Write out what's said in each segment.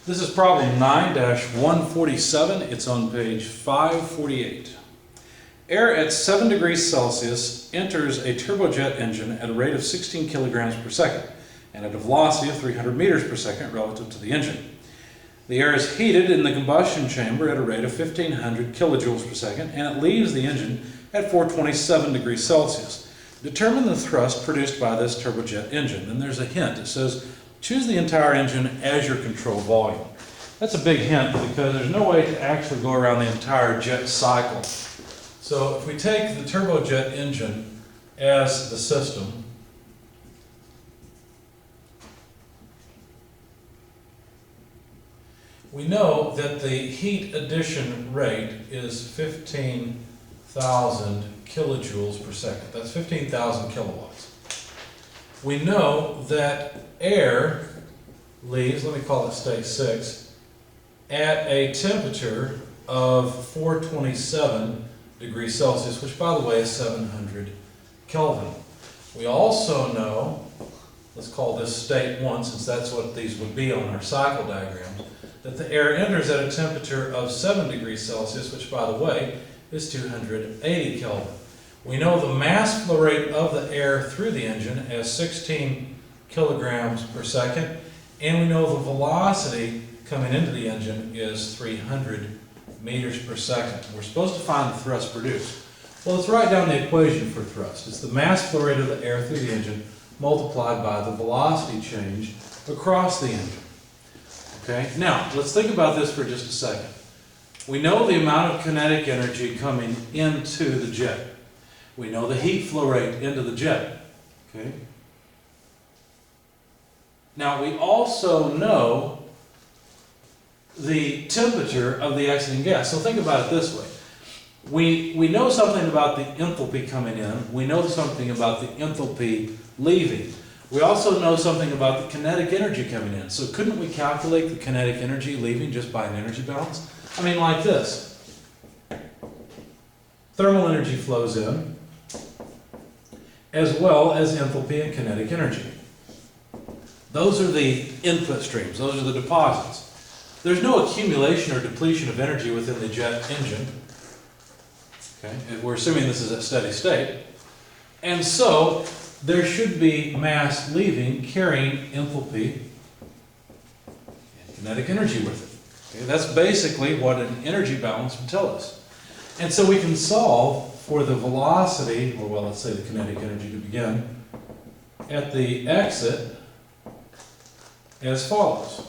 This is problem 9-147. It's on page 548. Air at 7 degrees Celsius enters a turbojet engine at a rate of 16 kilograms per second and at a velocity of 300 meters per second relative to the engine. The air is heated in the combustion chamber at a rate of 1500 kilojoules per second and it leaves the engine at 427 degrees Celsius. Determine the thrust produced by this turbojet engine. And there's a hint. It says, choose the entire engine as your control volume. That's a big hint because there's no way to actually go around the entire jet cycle. So if we take the turbojet engine as the system, we know that the heat addition rate is 15,000 kilojoules per second. That's 15,000 kilowatts. We know that air leaves, let me call it state 6, at a temperature of 427 degrees Celsius, which by the way is 700 Kelvin. We also know, let's call this state 1 since that's what these would be on our cycle diagrams, that the air enters at a temperature of 7 degrees Celsius, which by the way is 280 Kelvin. We know the mass flow rate of the air through the engine as 16 kilograms per second, and we know the velocity coming into the engine is 300 meters per second. We're supposed to find the thrust produced. Well, let's write down the equation for thrust. It's the mass flow rate of the air through the engine multiplied by the velocity change across the engine. Okay, now let's think about this for just a second. We know the amount of kinetic energy coming into the jet. We know the heat flow rate into the jet. Okay. Now we also know the temperature of the exiting gas. So think about it this way. We know something about the enthalpy coming in. We know something about the enthalpy leaving. We also know something about the kinetic energy coming in. So couldn't we calculate the kinetic energy leaving just by an energy balance? I mean, like this. Thermal energy flows in, as well as enthalpy and kinetic energy. Those are the input streams. Those are the deposits. There's no accumulation or depletion of energy within the jet engine. Okay, and we're assuming this is at steady state. And so there should be mass leaving carrying enthalpy and kinetic energy with it. Okay, that's basically what an energy balance would tell us. And so we can solve for the velocity, or well, let's say the kinetic energy to begin, at the exit as follows.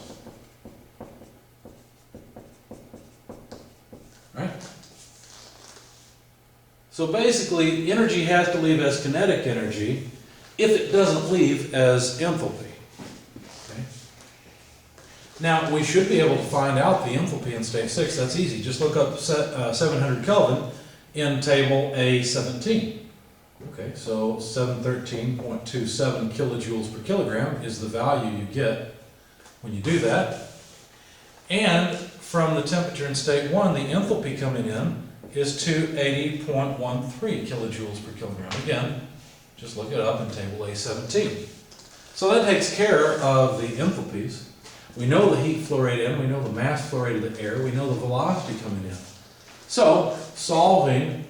Right? So basically, energy has to leave as kinetic energy if it doesn't leave as enthalpy. Okay? Now, we should be able to find out the enthalpy in state 6. That's easy. Just look up 700 Kelvin in table A17. Okay, so 713.27 kilojoules per kilogram is the value you get when you do that. And from the temperature in state 1, the enthalpy coming in is 280.13 kilojoules per kilogram. Again, just look it up in table A17. So that takes care of the enthalpies. We know the heat flow rate in, we know the mass flow rate of the air, we know the velocity coming in. So, solving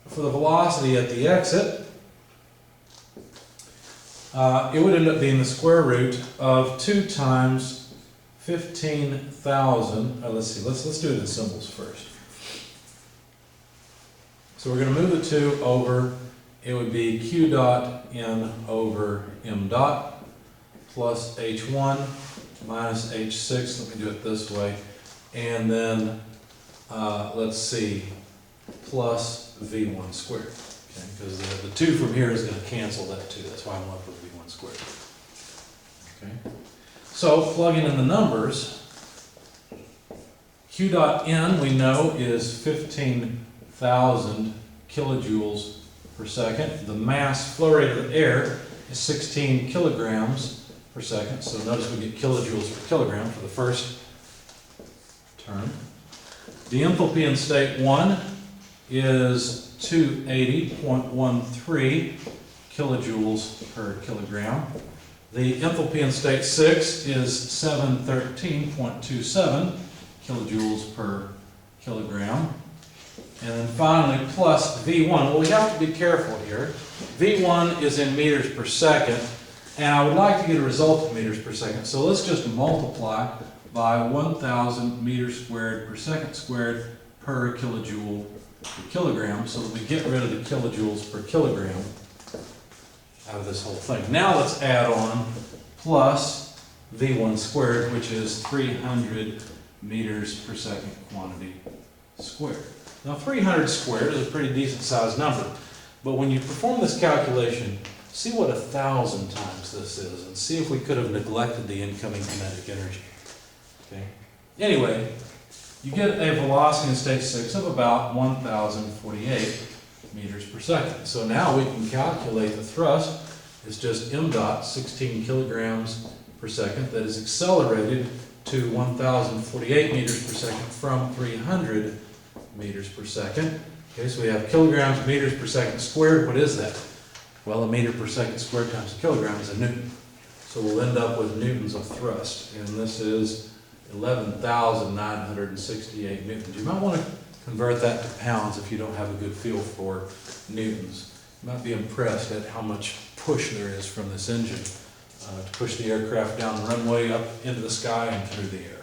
for the velocity at the exit, it would end up being the square root of 2 times 15,000. Let's see, let's do it in symbols first. So we're going to move the 2 over. It would be Q dot N over M dot plus H1 minus H6. Let me do it this way. And then, let's see, plus V1 squared. Okay, because the 2 from here is going to cancel that 2. That's why I'm left with V1 squared. Okay. So plugging in the numbers, Q dot N we know is 15,000 kilojoules per second. The mass flow rate of the air is 16 kilograms per second. So notice we get kilojoules per kilogram for the first term. The enthalpy in state 1 is 280.13 kilojoules per kilogram. The enthalpy in state 6 is 713.27 kilojoules per kilogram. And then finally, plus V1. Well, we have to be careful here. V1 is in meters per second, and I would like to get a result in meters per second. So let's just multiply by 1,000 meters squared per second squared per kilojoule per kilogram, so that we get rid of the kilojoules per kilogram out of this whole thing. Now let's add on plus V1 squared, which is 300 meters per second quantity squared. Now 300 squared is a pretty decent sized number, but when you perform this calculation, see what 1,000 times this is, and see if we could have neglected the incoming kinetic energy. Okay. Anyway, you get a velocity in state 6 of about 1,048 meters per second. So now we can calculate the thrust. It's just m dot 16 kilograms per second that is accelerated to 1,048 meters per second from 300 meters per second. Okay, so we have kilograms meters per second squared. What is that? Well, a meter per second squared times a kilogram is a newton. So we'll end up with newtons of thrust, and this is 11,968 newtons. You might want to convert that to pounds if you don't have a good feel for newtons. You might be impressed at how much push there is from this engine to push the aircraft down the runway, up into the sky, and through the air.